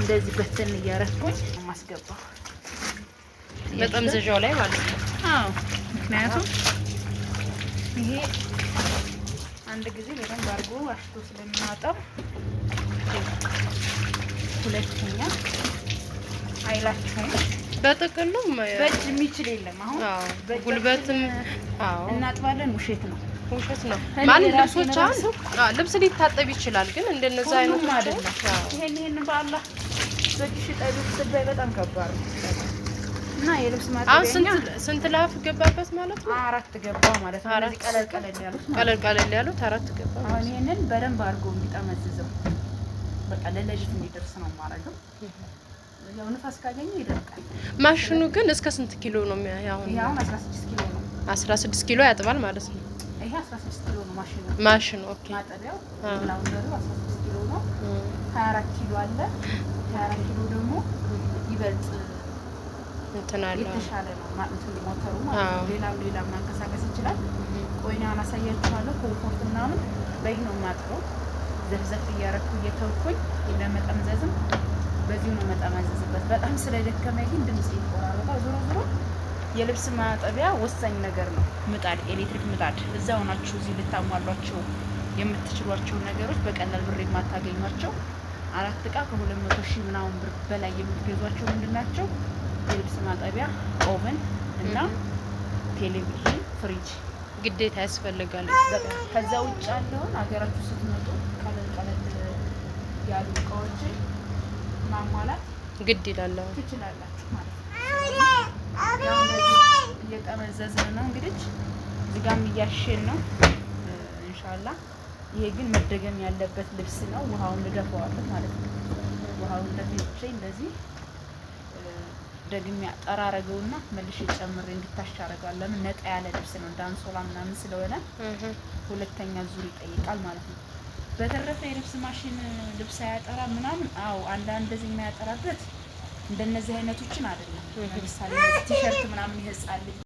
እንደዚህ በተን እያረኩኝ ማስገባው መጠምዘዣው ላይ ማለት ነው። አዎ ምክንያቱም ይሄ አንድ ጊዜ በደንብ አድርጎ አሽቶ ስለሚያወጣው ሁለተኛ አይላችሁም። በጥቅሉ በእጅ የሚችል የለም። አሁን ጉልበትም እናጥባለን፣ ውሸት ነው ማለት ልብሶች ልብስ ሊታጠብ ይችላል፣ ግን እንደነዛ አይነት አይደለም። ይሄን በአላህ በእጅ ጠቢብ ስትበይ በጣም ከባድ ነው እና የልብስ ማጠቢያ ስንት ላፍ ገባበት ማለት ነው? 4 ገባ ማለት ነው። እነዚህ ቀለል ያሉት 4 ገባ። አሁን ይሄንን በደንብ አድርጎ እንዲጠመዝዘው በቃ ለሌሊት እንዲደርስ ነው ማረገው። ያው ንፋስ ካገኘ ይደርቃል። ማሽኑ ግን እስከ ስንት ኪሎ ነው? ያው 16 ኪሎ ነው። 16 ኪሎ ያጥባል ማለት ነው። ይሄ 16 ኪሎ ነው ማሽኑ። ኦኬ ማጠቢያው ላውንደሩ 16 ኪሎ ነው። 24 ኪሎ አለ። 24 ኪሎ ደግሞ ይበልጥ እንትን አለ የተሻለ ነው ማለት ነው። ሞተሩ ማለት ሌላም ማንቀሳቀስ ይችላል። ቆይና አሳያችኋለሁ። ኮምፎርት ምናምን በይ ነው ማጥበው። ዘፍዘፍ እያረኩ እየተውኩኝ ለመጠምዘዝም በዚሁ ነው መጠምዘዝበት። በጣም ስለደከመኝ ግን ድምጽ ይቆራረጣል። ዞሮ የልብስ ማጠቢያ ወሳኝ ነገር ነው። ምጣድ፣ ኤሌክትሪክ ምጣድ እዛው ናችሁ። እዚህ ልታሟሏቸው የምትችሏቸው ነገሮች በቀላል ብር የማታገኟቸው 4 ዕቃ ከ200 ሺህ ምናምን ብር በላይ የምትገዟቸው ምንድናቸው? የልብስ ማጠቢያ፣ ኦቨን እና ቴሌቪዥን፣ ፍሪጅ ግዴታ ያስፈልጋል። ከዛ ውጭ ያለውን ሀገራችሁ ስትመጡ ቀለል ያሉ እቃዎችን ማሟላት ግድ ይላል ትችላላችሁ ማለት ነው። እየጠመዘዝን ነው እንግዲህ እዚህ ጋርም እያሸን ነው ኢንሻአላህ። ይሄ ግን መደገም ያለበት ልብስ ነው። ውሃውን ልደፋዋለሁ ማለት ነው። ውሃውን ደፍቼ እንደዚህ ደግሜ አጠራረገውና መልሼ ጨምሬ እንድታሽ አደርጋለሁ። ለምን ነጣ ያለ ልብስ ነው ዳንሶላ ምናምን ስለሆነ ሁለተኛ ዙር ይጠይቃል ማለት ነው። በተረፈ የልብስ ማሽን ልብስ ያጠራ ምናምን አንዳንድ እንደዚህ የሚያጠራበት እንደነዚህ አይነቶችን አይደለም። ለምሳሌ ቲሸርት ምናምን ይሄጻል